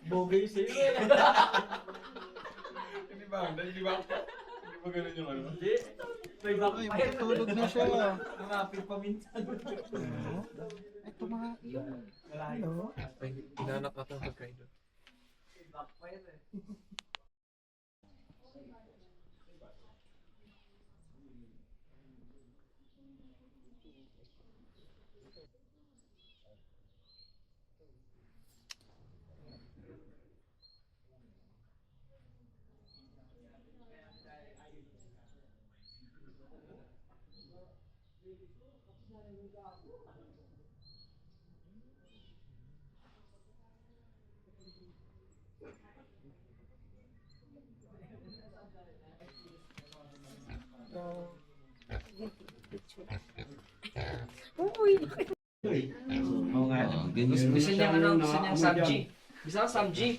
Bogey sa'yo eh. Hindi ba? Hindi ba ganun yung ano? Hindi. May Ay, matutulog na siya. Nakapit pa minsan. Ito mga yun. Hello? Ay, inanak ata ang pagkain doon. Uy! Oo nga. Gusto niya ano? Gusto niya Samji. Gusto niya Samji.